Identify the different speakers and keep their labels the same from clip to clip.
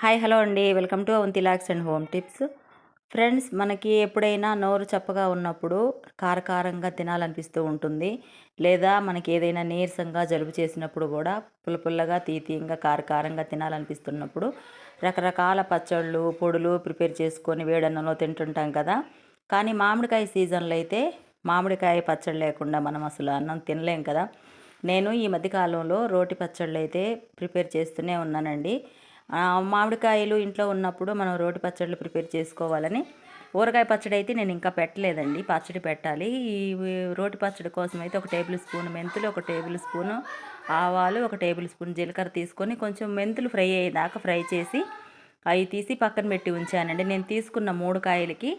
Speaker 1: Hi hello అండి, welcome to Avanthi లాక్స్ and home tips. Friends, మనకి ఎప్పుడైనా నోరు చప్పగా ఉన్నప్పుడు కారకారంగా తినాలనిపిస్తూ ఉంటుంది. లేదా మనకి ఏదైనా నీరసంగా జలుబు చేసినప్పుడు కూడా పుల్లపుల్లగా తీయంగా కారకారంగా తినాలనిపిస్తున్నప్పుడు రకరకాల పచ్చళ్ళు పొడులు ప్రిపేర్ చేసుకొని వేడన్నంలో తింటుంటాం కదా. కానీ మామిడికాయ సీజన్లో అయితే మామిడికాయ పచ్చడి లేకుండా మనం అసలు అన్నం తినలేం కదా. నేను ఈ మధ్యకాలంలో రోటి పచ్చళ్ళు అయితే ప్రిపేర్ చేస్తూనే ఉన్నానండి. మామిడికాయలు ఇంట్లో ఉన్నప్పుడు మనం రోటి పచ్చళ్ళు ప్రిపేర్ చేసుకోవాలని. ఊరగాయ పచ్చడి అయితే నేను ఇంకా పెట్టలేదండి, పచ్చడి పెట్టాలి. ఈ రోటి పచ్చడి కోసం అయితే 1 టేబుల్ స్పూన్ మెంతులు, 1 టేబుల్ స్పూను ఆవాలు, 1 టేబుల్ స్పూన్ జీలకర్ర తీసుకొని కొంచెం మెంతులు ఫ్రై అయ్యేదాకా ఫ్రై చేసి అవి తీసి పక్కన పెట్టి ఉంచానండి. నేను తీసుకున్న 3 కాయలకి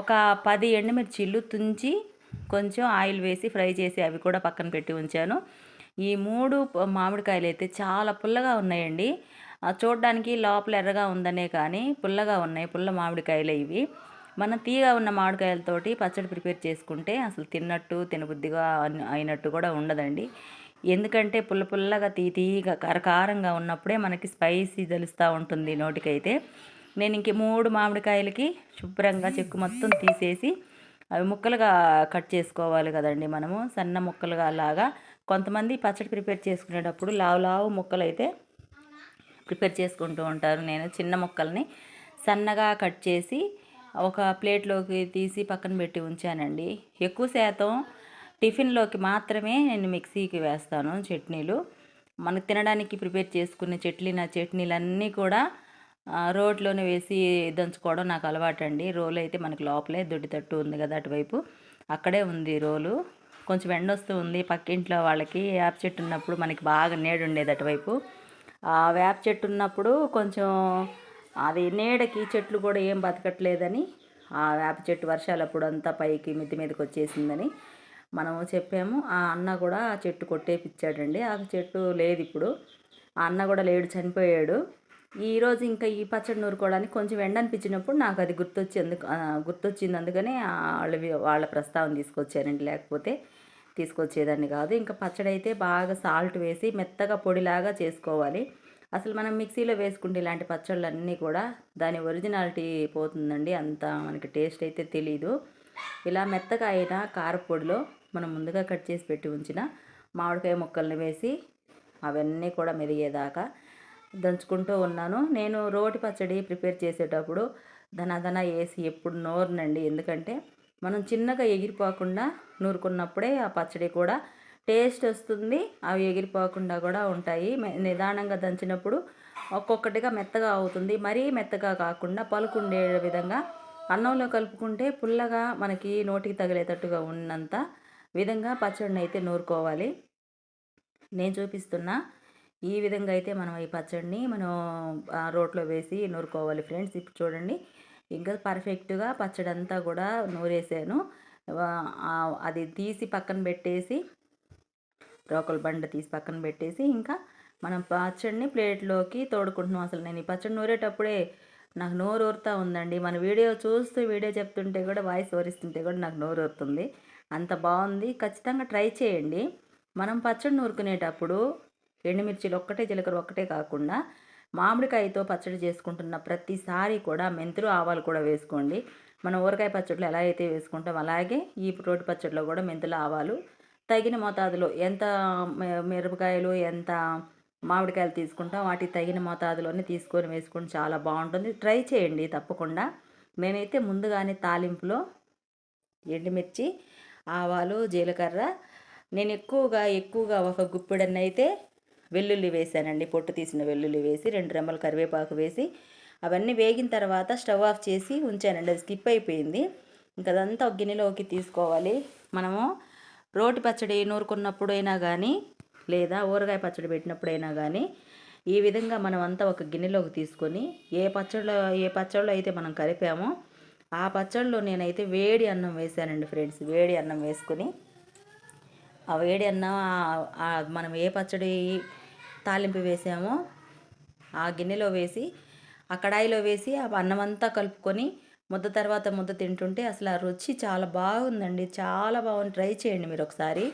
Speaker 1: ఒక 10 ఎండుమిర్చీలు తుంచి కొంచెం ఆయిల్ వేసి ఫ్రై చేసి అవి కూడా పక్కన పెట్టి ఉంచాను. ఈ 3 మామిడికాయలు అయితే చాలా పుల్లగా ఉన్నాయండి. చూడడానికి లోపల ఎర్రగా ఉందనే కానీ పుల్లగా ఉన్నాయి. పుల్ల మామిడికాయలే ఇవి. మనం తీయగా ఉన్న మామిడికాయలతోటి పచ్చడి ప్రిపేర్ చేసుకుంటే అసలు తిన్నట్టు తినబుద్దిగా అయినట్టు కూడా ఉండదండి. ఎందుకంటే పుల్లగా తీయగా కారకారంగా ఉన్నప్పుడే మనకి స్పైసీ తెలుస్తూ ఉంటుంది నోటికైతే. నేను ఇంక 3 మామిడికాయలకి శుభ్రంగా చెక్కు మొత్తం తీసేసి అవి ముక్కలుగా కట్ చేసుకోవాలి కదండి మనము, సన్న ముక్కలుగా లాగా. కొంతమంది పచ్చడి ప్రిపేర్ చేసుకునేటప్పుడు లావు ముక్కలు అయితే ప్రిపేర్ చేసుకుంటూ ఉంటారు. నేను చిన్న ముక్కల్ని సన్నగా కట్ చేసి ఒక ప్లేట్లోకి తీసి పక్కన పెట్టి ఉంచానండి. ఎక్కువ శాతం టిఫిన్లోకి మాత్రమే నేను మిక్సీకి వేస్తాను చట్నీలు. మనకు తినడానికి ప్రిపేర్ చేసుకునే చట్నీలన్నీ కూడా రోట్లోనే వేసి దంచుకోవడం నాకు అలవాటండి. రోలు అయితే మనకి లోపలే దొడ్డి తట్టు ఉంది కదా అటువైపు, అక్కడే ఉంది రోలు. కొంచెం ఎండ వస్తూ ఉంది. పక్కింట్లో వాళ్ళకి వేప చెట్టు ఉన్నప్పుడు మనకి బాగా నీడ ఉండేది అటువైపు. ఆ వేప చెట్టు ఉన్నప్పుడు కొంచెం అది నీడకి చెట్లు కూడా ఏం బతకట్లేదని ఆ వేప చెట్టు వర్షాలప్పుడు అంతా పైకి మిద్ది మీదకి వచ్చేసిందని మనము చెప్పాము. ఆ అన్న కూడా ఆ చెట్టు కొట్టేపిచ్చాడండి. ఆ చెట్టు లేదు ఇప్పుడు. ఆ అన్న కూడా లేడు, చనిపోయాడు. ఈరోజు ఇంకా ఈ పచ్చడి నూరుకోవడానికి కొంచెం ఎండ అనిపించినప్పుడు నాకు అది గుర్తొచ్చింది. అందుకని వాళ్ళ ప్రస్తావన తీసుకొచ్చానండి, లేకపోతే తీసుకొచ్చేదాన్ని కాదు. ఇంకా పచ్చడి అయితే బాగా సాల్ట్ వేసి మెత్తగా పొడిలాగా చేసుకోవాలి. అసలు మనం మిక్సీలో వేసుకుంటే ఇలాంటి పచ్చళ్ళన్నీ కూడా దాని ఒరిజినాలిటీ పోతుందండి, అంత మనకి టేస్ట్ అయితే తెలీదు. ఇలా మెత్తగా అయిన కారపొడిలో మనం ముందుగా కట్ చేసి పెట్టి ఉంచిన మామిడికాయ ముక్కల్ని వేసి అవన్నీ కూడా మెరిగేదాకా దంచుకుంటూ ఉన్నాను. నేను రోటి పచ్చడి ప్రిపేర్ చేసేటప్పుడు ధన వేసి ఎప్పుడు నోరునండి. ఎందుకంటే మనం చిన్నగా ఎగిరిపోకుండా నూరుకున్నప్పుడే ఆ పచ్చడి కూడా టేస్ట్ వస్తుంది. అవి ఎగిరిపోకుండా కూడా ఉంటాయి. నిదానంగా దంచినప్పుడు ఒక్కొక్కటిగా మెత్తగా అవుతుంది. మరీ మెత్తగా కాకుండా పలుకుండే విధంగా అన్నంలో కలుపుకుంటే పుల్లగా మనకి నోటికి తగిలేటట్టుగా ఉన్నంత విధంగా పచ్చడిని అయితే నూరుకోవాలి. నేను చూపిస్తున్న ఈ విధంగా అయితే మనం ఈ పచ్చడిని రోట్లో వేసి నూరుకోవాలి ఫ్రెండ్స్. ఇప్పుడు చూడండి, ఇంకా పర్ఫెక్ట్గా పచ్చడి అంతా కూడా నూరేసాను. అది తీసి పక్కన పెట్టేసి, రోకల బండ తీసి పక్కన పెట్టేసి ఇంకా మనం పచ్చడిని ప్లేట్లోకి తోడుకుంటున్నాం. అసలు నేను ఈ పచ్చడి నూరేటప్పుడే నాకు నోరు ఊరుతూ ఉందండి. మన వీడియో చూస్తూ వీడియో చెప్తుంటే కూడా వాయిస్ ఓరిస్తుంటే కూడా నాకు నోరు ఊరుతుంది, అంత బాగుంది. ఖచ్చితంగా ట్రై చేయండి. మనం పచ్చడి నూరుకునేటప్పుడు ఎండుమిర్చిలు ఒక్కటే, జీలకర్ర ఒక్కటే కాకుండా మామిడికాయతో పచ్చడి చేసుకుంటున్న ప్రతిసారి కూడా మెంతులు ఆవాలు కూడా వేసుకోండి. మనం ఊరగాయ పచ్చడిలో ఎలా అయితే వేసుకుంటాం అలాగే ఈ రోటి పచ్చడిలో కూడా మెంతులు ఆవాలు తగిన మోతాదులో, ఎంత మిరపకాయలు ఎంత మామిడికాయలు తీసుకుంటాం వాటికి తగిన మోతాదులోనే తీసుకొని వేసుకొని చాలా బాగుంటుంది. ట్రై చేయండి తప్పకుండా. నేనైతే ముందుగానే తాలింపులో ఎండుమిర్చి, ఆవాలు, జీలకర్ర, నేను ఎక్కువగా ఒక గుప్పెడన్నైతే వెల్లుల్లి వేసానండి. పొట్టు తీసిన వెల్లుల్లి వేసి 2 రెమ్మలు కరివేపాకు వేసి అవన్నీ వేగిన తర్వాత స్టవ్ ఆఫ్ చేసి ఉంచానండి. అది స్కిప్ అయిపోయింది. ఇంకా అదంతా ఒక గిన్నెలోకి తీసుకోవాలి. మనము రోటి పచ్చడి నూరుకున్నప్పుడైనా కానీ లేదా ఊరగాయ పచ్చడి పెట్టినప్పుడైనా కానీ ఈ విధంగా మనం అంతా ఒక గిన్నెలోకి తీసుకొని ఏ పచ్చడిలో అయితే మనం కలిపామో ఆ పచ్చడిలో నేనైతే వేడి అన్నం వేసానండి ఫ్రెండ్స్. వేడి అన్నం వేసుకొని ఆ వేడి అన్నం మనం ఏ పచ్చడి తాలింపు వేసామో ఆ గిన్నెలో వేసి ఆ కడాయిలో వేసి ఆ అన్నం అంతా కలుపుకొని ముద్ద తర్వాత ముద్ద తింటుంటే అసలు ఆ రుచి చాలా బాగుందండి. చాలా బాగుంది. ట్రై చేయండి మీరు ఒకసారి.